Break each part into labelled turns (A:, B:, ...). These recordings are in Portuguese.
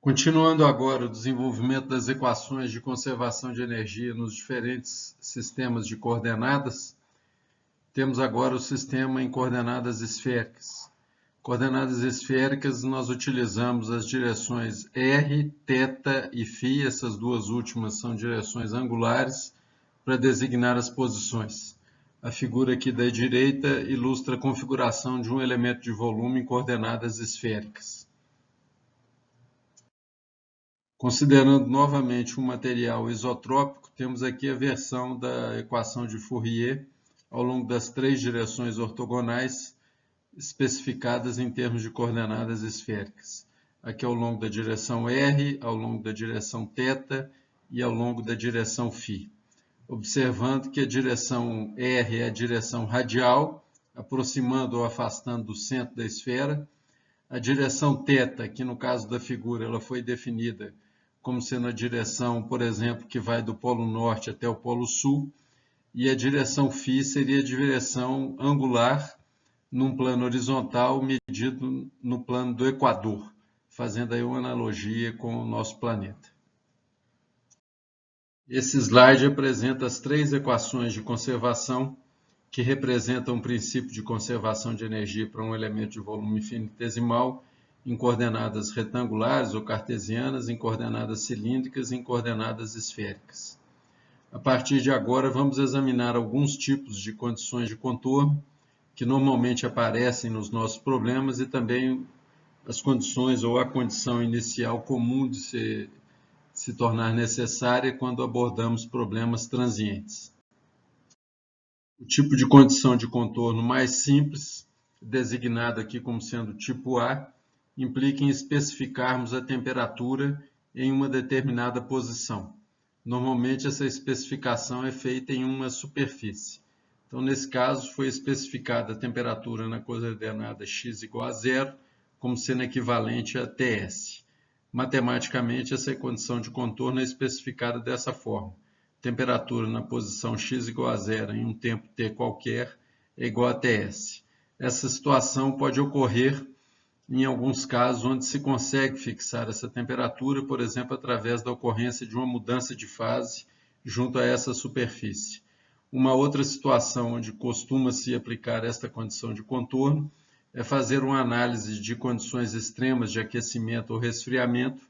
A: Continuando agora o desenvolvimento das equações de conservação de energia nos diferentes sistemas de coordenadas, temos agora o sistema em coordenadas esféricas. Coordenadas esféricas, nós utilizamos as direções r, θ e φ, essas duas últimas são direções angulares, para designar as posições. A figura aqui da direita ilustra a configuração de um elemento de volume em coordenadas esféricas. Considerando novamente um material isotrópico, temos aqui a versão da equação de Fourier ao longo das três direções ortogonais especificadas em termos de coordenadas esféricas. Aqui ao longo da direção r, ao longo da direção θ e ao longo da direção φ. Observando que a direção r é a direção radial, aproximando ou afastando do centro da esfera. A direção θ, que no caso da figura ela foi definida como sendo a direção, por exemplo, que vai do polo norte até o polo sul, e a direção φ seria a direção angular num plano horizontal medido no plano do Equador, fazendo aí uma analogia com o nosso planeta. Esse slide apresenta as três equações de conservação que representam o princípio de conservação de energia para um elemento de volume infinitesimal em coordenadas retangulares ou cartesianas, em coordenadas cilíndricas e em coordenadas esféricas. A partir de agora, vamos examinar alguns tipos de condições de contorno que normalmente aparecem nos nossos problemas e também as condições ou a condição inicial comum de se tornar necessária quando abordamos problemas transientes. O tipo de condição de contorno mais simples, designado aqui como sendo tipo A, implica em especificarmos a temperatura em uma determinada posição. Normalmente essa especificação é feita em uma superfície. Então, nesse caso, foi especificada a temperatura na coordenada x igual a zero, como sendo equivalente a Ts. Matematicamente, essa condição de contorno é especificada dessa forma. Temperatura na posição x igual a zero em um tempo t qualquer é igual a Ts. Essa situação pode ocorrer em alguns casos onde se consegue fixar essa temperatura, por exemplo, através da ocorrência de uma mudança de fase junto a essa superfície. Uma outra situação onde costuma-se aplicar esta condição de contorno é fazer uma análise de condições extremas de aquecimento ou resfriamento,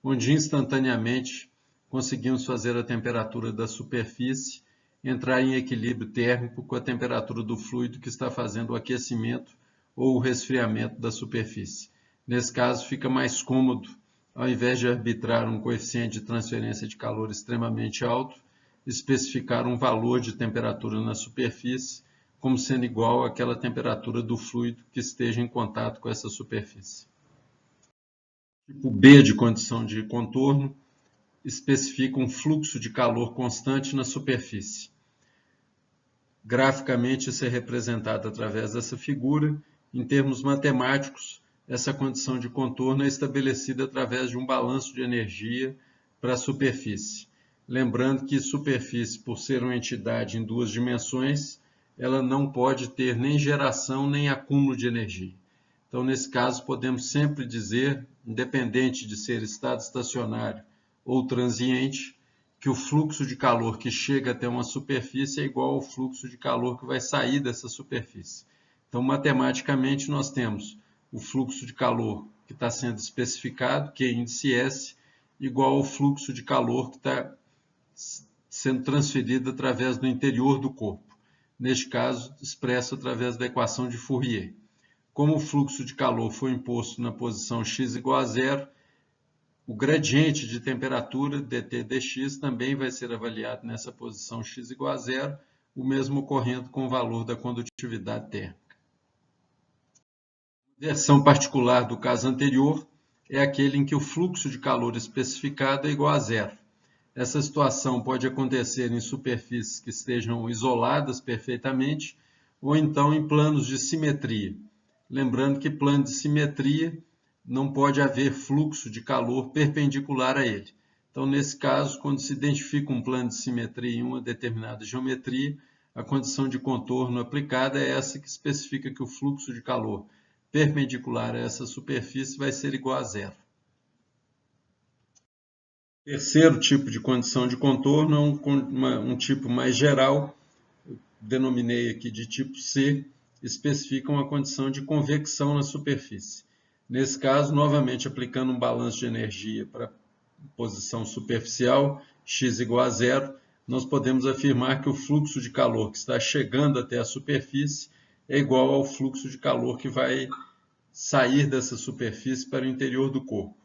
A: onde instantaneamente conseguimos fazer a temperatura da superfície entrar em equilíbrio térmico com a temperatura do fluido que está fazendo o aquecimento ou o resfriamento da superfície. Nesse caso, fica mais cômodo, ao invés de arbitrar um coeficiente de transferência de calor extremamente alto, especificar um valor de temperatura na superfície como sendo igual àquela temperatura do fluido que esteja em contato com essa superfície. Tipo B de condição de contorno especifica um fluxo de calor constante na superfície. Graficamente, isso é representado através dessa figura. Em termos matemáticos, essa condição de contorno é estabelecida através de um balanço de energia para a superfície. Lembrando que superfície, por ser uma entidade em duas dimensões, ela não pode ter nem geração nem acúmulo de energia. Então, nesse caso, podemos sempre dizer, independente de ser estado estacionário ou transiente, que o fluxo de calor que chega até uma superfície é igual ao fluxo de calor que vai sair dessa superfície. Então, matematicamente, nós temos o fluxo de calor que está sendo especificado, que é índice S, igual ao fluxo de calor que está sendo transferido através do interior do corpo. Neste caso, expresso através da equação de Fourier. Como o fluxo de calor foi imposto na posição x igual a zero, o gradiente de temperatura dt dx também vai ser avaliado nessa posição x igual a zero, o mesmo ocorrendo com o valor da condutividade térmica. A versão particular do caso anterior é aquele em que o fluxo de calor especificado é igual a zero. Essa situação pode acontecer em superfícies que estejam isoladas perfeitamente ou então em planos de simetria. Lembrando que plano de simetria não pode haver fluxo de calor perpendicular a ele. Então, nesse caso, quando se identifica um plano de simetria em uma determinada geometria, a condição de contorno aplicada é essa que especifica que o fluxo de calor perpendicular a essa superfície vai ser igual a zero. Terceiro tipo de condição de contorno é um tipo mais geral, denominei aqui de tipo C, especifica uma condição de convecção na superfície. Nesse caso, novamente aplicando um balanço de energia para posição superficial, x igual a zero, nós podemos afirmar que o fluxo de calor que está chegando até a superfície é igual ao fluxo de calor que vai sair dessa superfície para o interior do corpo.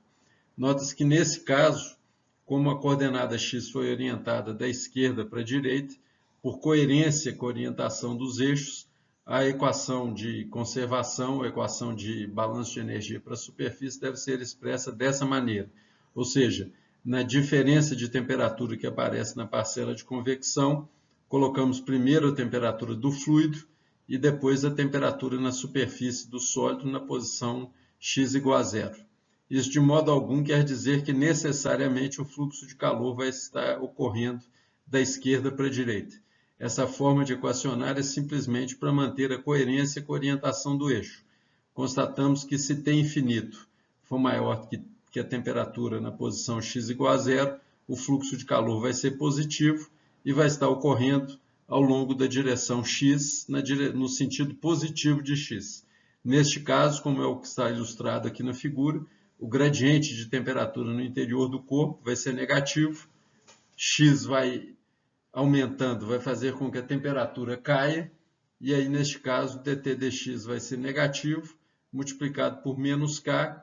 A: Nota-se que nesse caso, como a coordenada x foi orientada da esquerda para a direita, por coerência com a orientação dos eixos, a equação de conservação, a equação de balanço de energia para a superfície deve ser expressa dessa maneira. Ou seja, na diferença de temperatura que aparece na parcela de convecção, colocamos primeiro a temperatura do fluido e depois a temperatura na superfície do sólido na posição x igual a zero. Isso de modo algum quer dizer que necessariamente o fluxo de calor vai estar ocorrendo da esquerda para a direita. Essa forma de equacionar é simplesmente para manter a coerência com a orientação do eixo. Constatamos que se T infinito for maior que a temperatura na posição x igual a zero, o fluxo de calor vai ser positivo e vai estar ocorrendo ao longo da direção x no sentido positivo de x. Neste caso, como é o que está ilustrado aqui na figura, o gradiente de temperatura no interior do corpo vai ser negativo, x vai aumentando, vai fazer com que a temperatura caia, e aí neste caso dt dx vai ser negativo, multiplicado por menos k,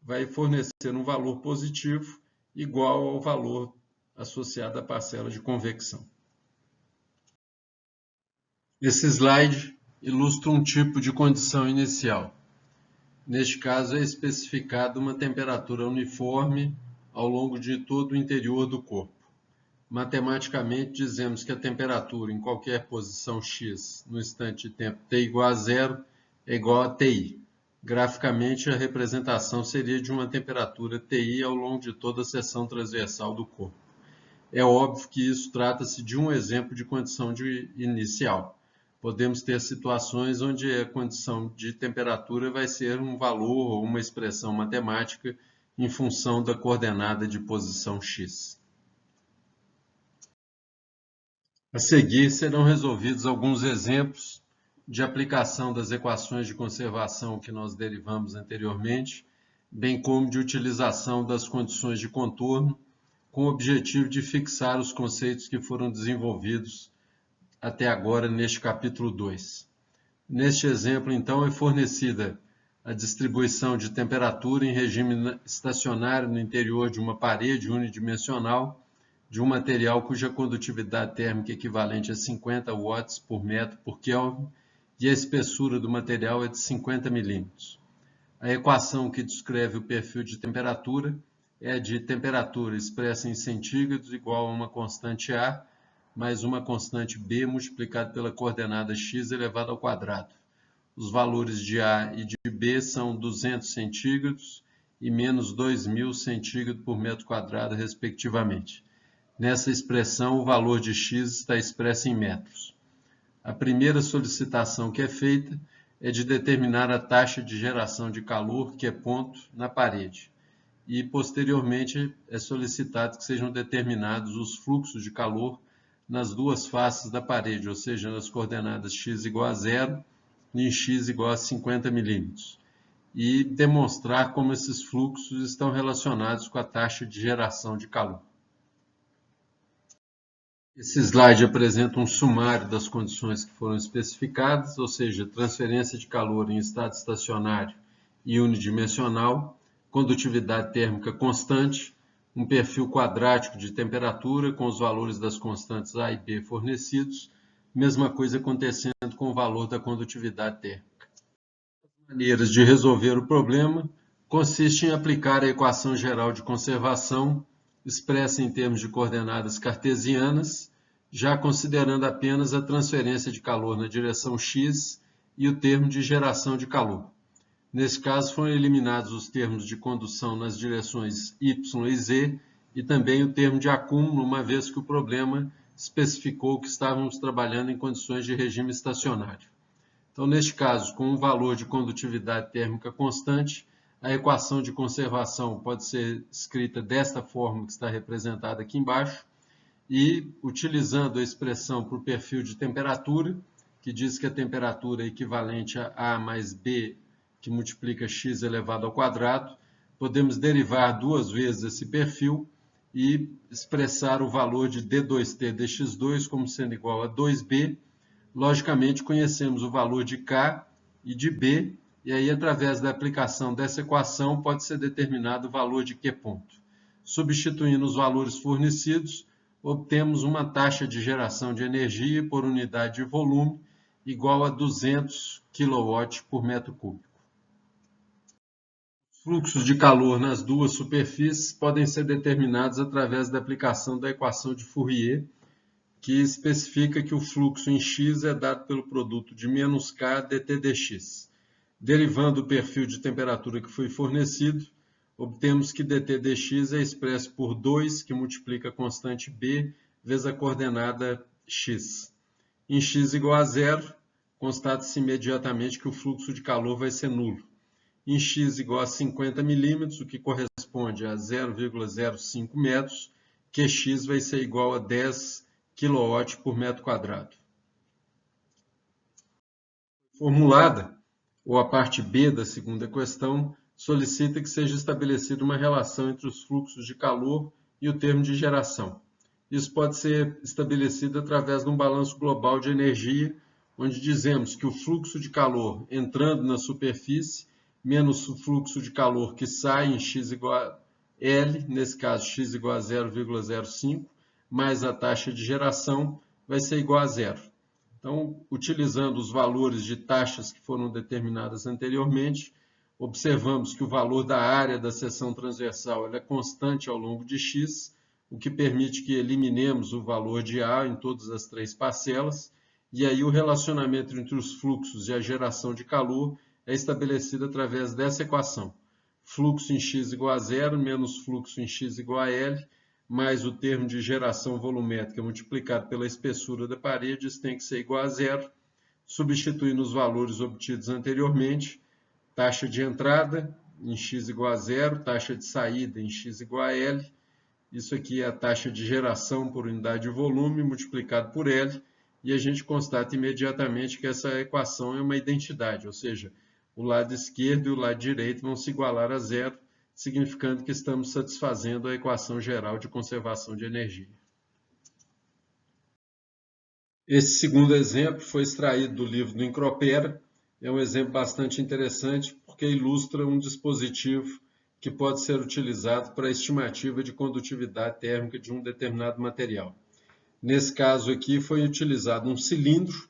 A: vai fornecer um valor positivo igual ao valor associado à parcela de convecção. Esse slide ilustra um tipo de condição inicial. Neste caso, é especificada uma temperatura uniforme ao longo de todo o interior do corpo. Matematicamente, dizemos que a temperatura em qualquer posição x no instante de tempo t igual a zero é igual a TI. Graficamente, a representação seria de uma temperatura TI ao longo de toda a seção transversal do corpo. É óbvio que isso trata-se de um exemplo de condição inicial. Podemos ter situações onde a condição de temperatura vai ser um valor ou uma expressão matemática em função da coordenada de posição x. A seguir serão resolvidos alguns exemplos de aplicação das equações de conservação que nós derivamos anteriormente, bem como de utilização das condições de contorno, com o objetivo de fixar os conceitos que foram desenvolvidos até agora neste capítulo 2. Neste exemplo, então, é fornecida a distribuição de temperatura em regime estacionário no interior de uma parede unidimensional de um material cuja condutividade térmica é equivalente a 50 watts por metro por Kelvin e a espessura do material é de 50 milímetros. A equação que descreve o perfil de temperatura é a de temperatura expressa em centígrados igual a uma constante A mais uma constante b multiplicado pela coordenada x elevado ao quadrado. Os valores de A e de B são 200 centígrados e menos 2.000 centígrados por metro quadrado, respectivamente. Nessa expressão, o valor de x está expresso em metros. A primeira solicitação que é feita é de determinar a taxa de geração de calor, que é ponto, na parede. E, posteriormente, é solicitado que sejam determinados os fluxos de calor nas duas faces da parede, ou seja, nas coordenadas x igual a zero e em x igual a 50 milímetros, e demonstrar como esses fluxos estão relacionados com a taxa de geração de calor. Esse slide apresenta um sumário das condições que foram especificadas, ou seja, transferência de calor em estado estacionário e unidimensional, condutividade térmica constante, um perfil quadrático de temperatura com os valores das constantes A e B fornecidos, mesma coisa acontecendo com o valor da condutividade térmica. As maneiras de resolver o problema consiste em aplicar a equação geral de conservação, expressa em termos de coordenadas cartesianas, já considerando apenas a transferência de calor na direção x e o termo de geração de calor. Nesse caso, foram eliminados os termos de condução nas direções y e z e também o termo de acúmulo, uma vez que o problema especificou que estávamos trabalhando em condições de regime estacionário. Então, neste caso, com um valor de condutividade térmica constante, A equação de conservação pode ser escrita desta forma que está representada aqui embaixo, e utilizando a expressão para o perfil de temperatura, que diz que a temperatura é equivalente a A mais B, que multiplica x elevado ao quadrado, podemos derivar duas vezes esse perfil e expressar o valor de d2t dx2 como sendo igual a 2b. Logicamente, conhecemos o valor de k e de b, e aí, através da aplicação dessa equação, pode ser determinado o valor de Q ponto. Substituindo os valores fornecidos, obtemos uma taxa de geração de energia por unidade de volume igual a 200 kW por metro cúbico. Os fluxos de calor nas duas superfícies podem ser determinados através da aplicação da equação de Fourier, que especifica que o fluxo em x é dado pelo produto de menos k dt dx. Derivando o perfil de temperatura que foi fornecido, obtemos que dt dx é expresso por 2, que multiplica a constante b, vezes a coordenada x. Em x igual a zero, constata-se imediatamente que o fluxo de calor vai ser nulo. Em x igual a 50 milímetros, o que corresponde a 0,05 metros, Qx vai ser igual a 10 kW por metro quadrado. Formulada, ou a parte B da segunda questão, solicita que seja estabelecida uma relação entre os fluxos de calor e o termo de geração. Isso pode ser estabelecido através de um balanço global de energia, onde dizemos que o fluxo de calor entrando na superfície, menos o fluxo de calor que sai em x igual a L, nesse caso x igual a 0,05, mais a taxa de geração, vai ser igual a zero. Então, utilizando os valores de taxas que foram determinadas anteriormente, observamos que o valor da área da seção transversal é constante ao longo de x, o que permite que eliminemos o valor de A em todas as três parcelas, e aí o relacionamento entre os fluxos e a geração de calor é estabelecido através dessa equação. Fluxo em x igual a zero menos fluxo em x igual a L, mais o termo de geração volumétrica multiplicado pela espessura da parede, isso tem que ser igual a zero. Substituindo os valores obtidos anteriormente, taxa de entrada em x igual a zero, taxa de saída em x igual a L. Isso aqui é a taxa de geração por unidade de volume multiplicado por L, e a gente constata imediatamente que essa equação é uma identidade, ou seja, o lado esquerdo e o lado direito vão se igualar a zero, significando que estamos satisfazendo a equação geral de conservação de energia. Esse segundo exemplo foi extraído do livro do Encropera. É um exemplo bastante interessante porque ilustra um dispositivo que pode ser utilizado para a estimativa de condutividade térmica de um determinado material. Nesse caso aqui foi utilizado um cilindro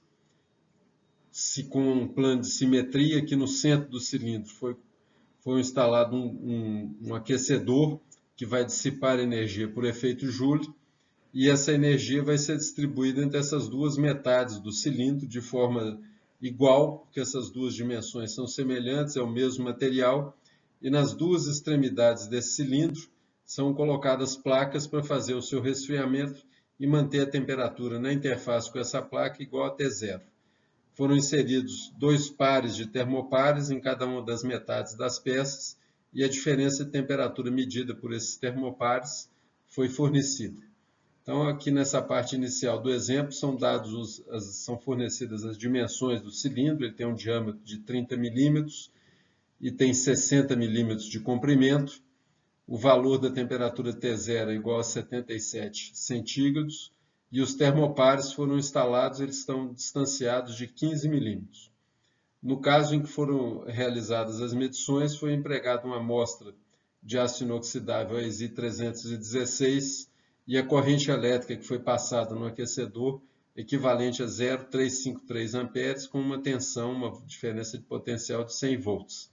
A: com um plano de simetria, que no centro do cilindro foi instalado um aquecedor que vai dissipar energia por efeito Joule, e essa energia vai ser distribuída entre essas duas metades do cilindro de forma igual, porque essas duas dimensões são semelhantes, é o mesmo material, e nas duas extremidades desse cilindro são colocadas placas para fazer o seu resfriamento e manter a temperatura na interface com essa placa igual a T0. Foram inseridos 2 pares de termopares em cada uma das metades das peças, e a diferença de temperatura medida por esses termopares foi fornecida. Então, aqui nessa parte inicial do exemplo, são fornecidas as dimensões do cilindro. Ele tem um diâmetro de 30 milímetros e tem 60 milímetros de comprimento. O valor da temperatura T0 é igual a 77 centígrados, e os termopares foram instalados, eles estão distanciados de 15 milímetros. No caso em que foram realizadas as medições, foi empregada uma amostra de aço inoxidável AESI 316, e a corrente elétrica que foi passada no aquecedor equivalente a 0,353 amperes, com uma tensão, uma diferença de potencial de 100 volts.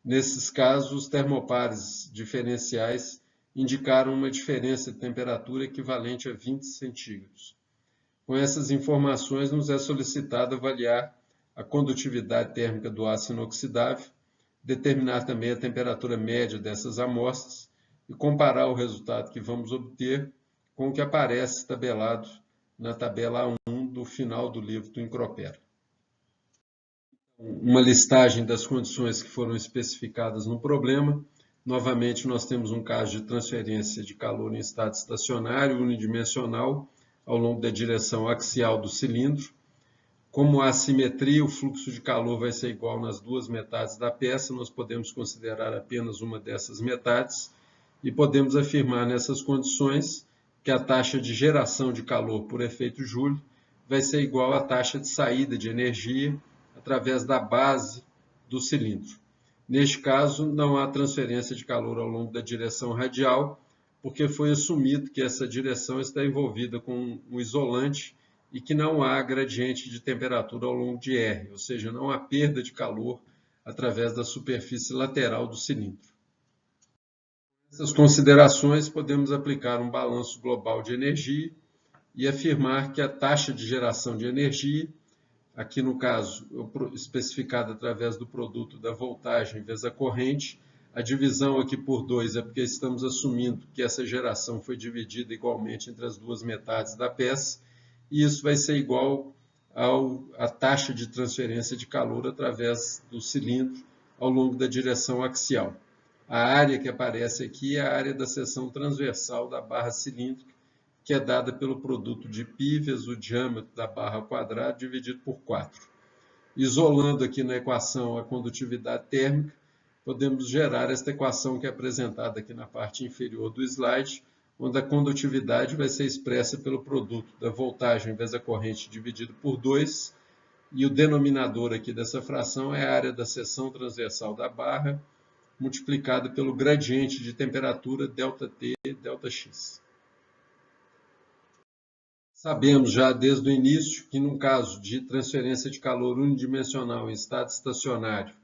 A: Nesses casos, os termopares diferenciais indicaram uma diferença de temperatura equivalente a 20 centígrados. Com essas informações, nos é solicitado avaliar a condutividade térmica do aço inoxidável, determinar também a temperatura média dessas amostras e comparar o resultado que vamos obter com o que aparece tabelado na tabela A1 do final do livro do Encropera. uma listagem das condições que foram especificadas no problema. Novamente, nós temos um caso de transferência de calor em estado estacionário, unidimensional, ao longo da direção axial do cilindro. Como há assimetria, o fluxo de calor vai ser igual nas duas metades da peça, nós podemos considerar apenas uma dessas metades e podemos afirmar nessas condições que a taxa de geração de calor por efeito Joule vai ser igual à taxa de saída de energia através da base do cilindro. Neste caso, não há transferência de calor ao longo da direção radial, porque foi assumido que essa direção está envolvida com um isolante e que não há gradiente de temperatura ao longo de R, ou seja, não há perda de calor através da superfície lateral do cilindro. Nessas considerações, podemos aplicar um balanço global de energia e afirmar que a taxa de geração de energia, aqui no caso especificada através do produto da voltagem vezes a corrente, a divisão aqui por 2 é porque estamos assumindo que essa geração foi dividida igualmente entre as duas metades da peça, e isso vai ser igual à taxa de transferência de calor através do cilindro ao longo da direção axial. A área que aparece aqui é a área da seção transversal da barra cilíndrica, que é dada pelo produto de π vezes o diâmetro da barra ao quadrado dividido por 4. Isolando aqui na equação a condutividade térmica, podemos gerar esta equação que é apresentada aqui na parte inferior do slide, onde a condutividade vai ser expressa pelo produto da voltagem vezes a corrente dividido por 2, e o denominador aqui dessa fração é a área da seção transversal da barra, multiplicada pelo gradiente de temperatura ΔT, ΔX. Sabemos já desde o início que, num caso de transferência de calor unidimensional em estado estacionário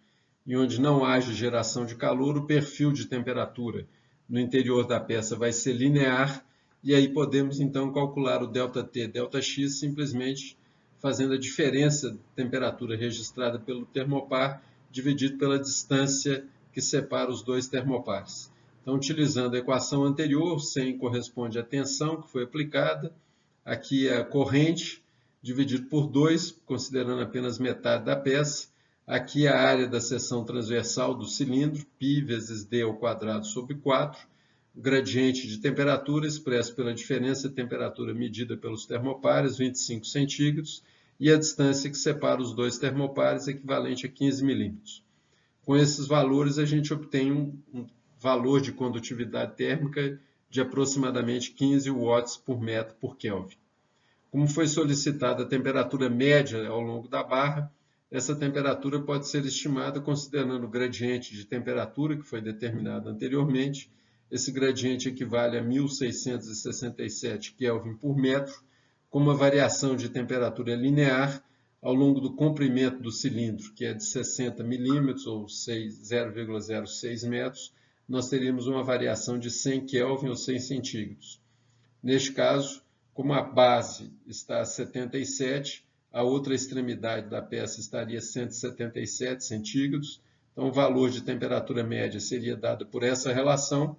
A: e onde não haja geração de calor, o perfil de temperatura no interior da peça vai ser linear, e aí podemos então calcular o ΔT, ΔX simplesmente fazendo a diferença de temperatura registrada pelo termopar dividido pela distância que separa os dois termopares. Então, utilizando a equação anterior, 100 corresponde à tensão que foi aplicada, aqui é a corrente dividido por 2, considerando apenas metade da peça. Aqui a área da seção transversal do cilindro, π vezes d ao quadrado sobre 4. O gradiente de temperatura expresso pela diferença de temperatura medida pelos termopares, 25 centígrados, e a distância que separa os dois termopares, equivalente a 15 milímetros. Com esses valores, a gente obtém um valor de condutividade térmica de aproximadamente 15 watts por metro por Kelvin. Como foi solicitada a temperatura média ao longo da barra, essa temperatura pode ser estimada considerando o gradiente de temperatura que foi determinado anteriormente. Esse gradiente equivale a 1667 Kelvin por metro, com uma variação de temperatura linear ao longo do comprimento do cilindro, que é de 60 milímetros ou 0,06 metros, nós teríamos uma variação de 100 Kelvin ou 100 centígrados. Neste caso, como a base está a 77, a outra extremidade da peça estaria a 177 centígrados, então o valor de temperatura média seria dado por essa relação.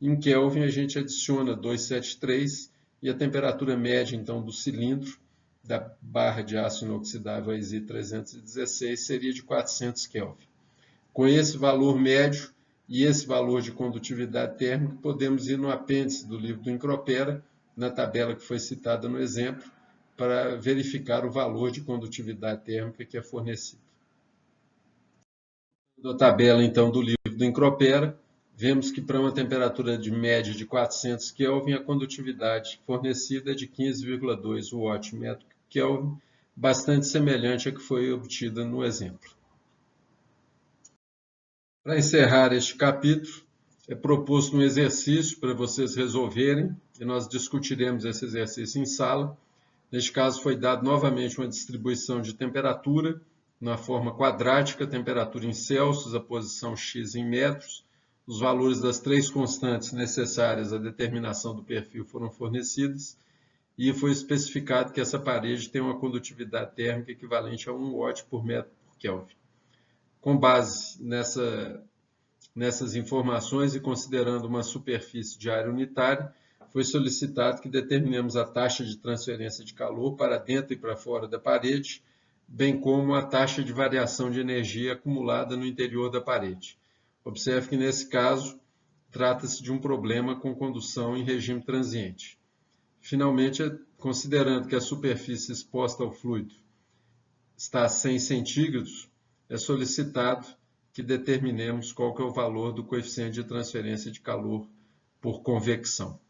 A: Em Kelvin a gente adiciona 273 e a temperatura média então do cilindro da barra de aço inoxidável ISI 316 seria de 400 Kelvin. Com esse valor médio e esse valor de condutividade térmica, podemos ir no apêndice do livro do Incropera, na tabela que foi citada no exemplo, para verificar o valor de condutividade térmica que é fornecido. Na tabela, então, do livro do Incropera, vemos que para uma temperatura de média de 400 Kelvin, a condutividade fornecida é de 15,2 Watt/metro Kelvin, bastante semelhante à que foi obtida no exemplo. Para encerrar este capítulo, é proposto um exercício para vocês resolverem, e nós discutiremos esse exercício em sala. Neste caso, foi dado novamente uma distribuição de temperatura, na forma quadrática, temperatura em Celsius, a posição x em metros. Os valores das três constantes necessárias à determinação do perfil foram fornecidos, e foi especificado que essa parede tem uma condutividade térmica equivalente a 1 watt por metro por Kelvin. Com base nessas informações e considerando uma superfície de área unitária, foi solicitado que determinemos a taxa de transferência de calor para dentro e para fora da parede, bem como a taxa de variação de energia acumulada no interior da parede. Observe que, nesse caso, trata-se de um problema com condução em regime transiente. Finalmente, considerando que a superfície exposta ao fluido está a 100 centígrados, é solicitado que determinemos qual que é o valor do coeficiente de transferência de calor por convecção.